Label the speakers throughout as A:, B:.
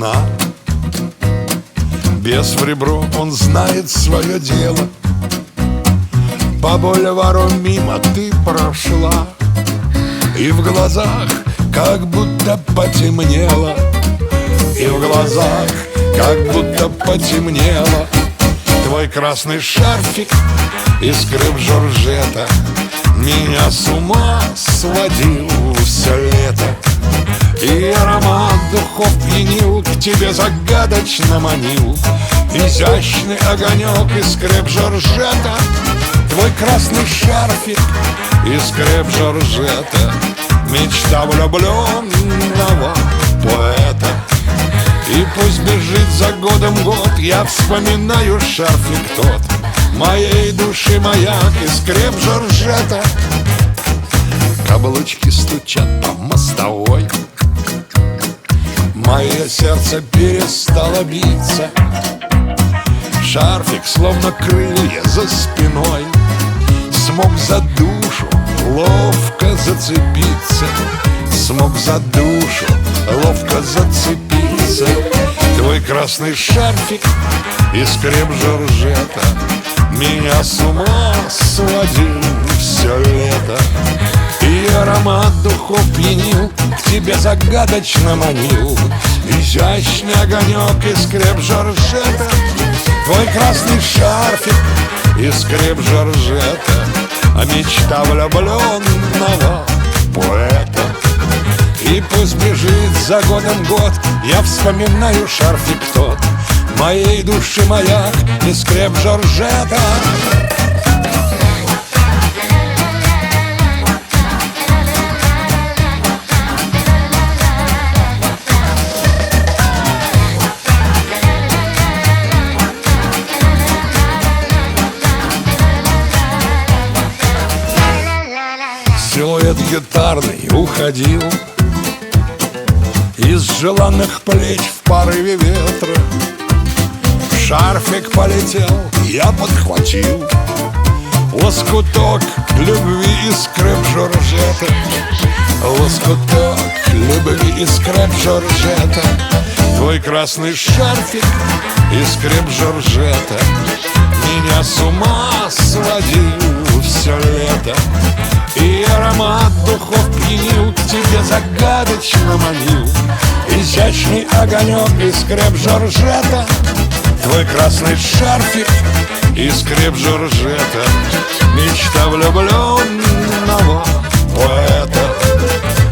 A: вина. Без в ребро, он знает свое дело. По бульвару мимо ты прошла, и в глазах как будто потемнело, и в глазах как будто потемнело. Твой красный шарфик из креп Жоржета меня с ума сводил все лето. И аромат духов пьянил, к тебе загадочно манил. Изящный огонек из креп Жоржета. Твой красный шарфик из креп Жоржета. Мечта влюбленного поэта. И пусть бежит за годом год, я вспоминаю шарфик тот моей души маяк из креп Жоржета. Каблучки стучат по мостовой, мое сердце перестало биться. Шарфик, словно крылья за спиной, смог за душу ловко зацепиться. Смог за душу ловко зацепиться. Твой красный шарфик из креп Жоржета меня с ума сводил все лето. И аромат духов пьянил, к тебе загадочно манил. Изящный огонек из креп Жоржета. Твой красный шарфик из креп Жоржета. А мечта влюбленного поэта. И пусть бежит за годом год, я вспоминаю шарфик тот моей души маяк из креп Жоржета. Силуэт гитарный уходил из желанных плеч в порыве ветра. Шарфик полетел, я подхватил лоскуток любви из креп Жоржета. Лоскуток любви из креп Жоржета. Твой красный шарфик из креп Жоржета меня с ума сводил все лето. И аромат духов пьянил, к тебе загадочно манил. Изящный огонек из креп Жоржета. Твой красный шарфик из креп Жоржета. Мечта влюбленного поэта.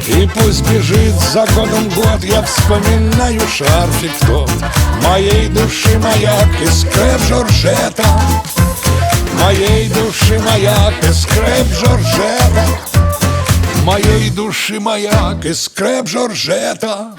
A: И пусть бежит за годом год, я вспоминаю шарфик тот моей души маяк из креп Жоржета. Моей души маяк из креп Жоржета. Моей души маяк из креп Жоржета.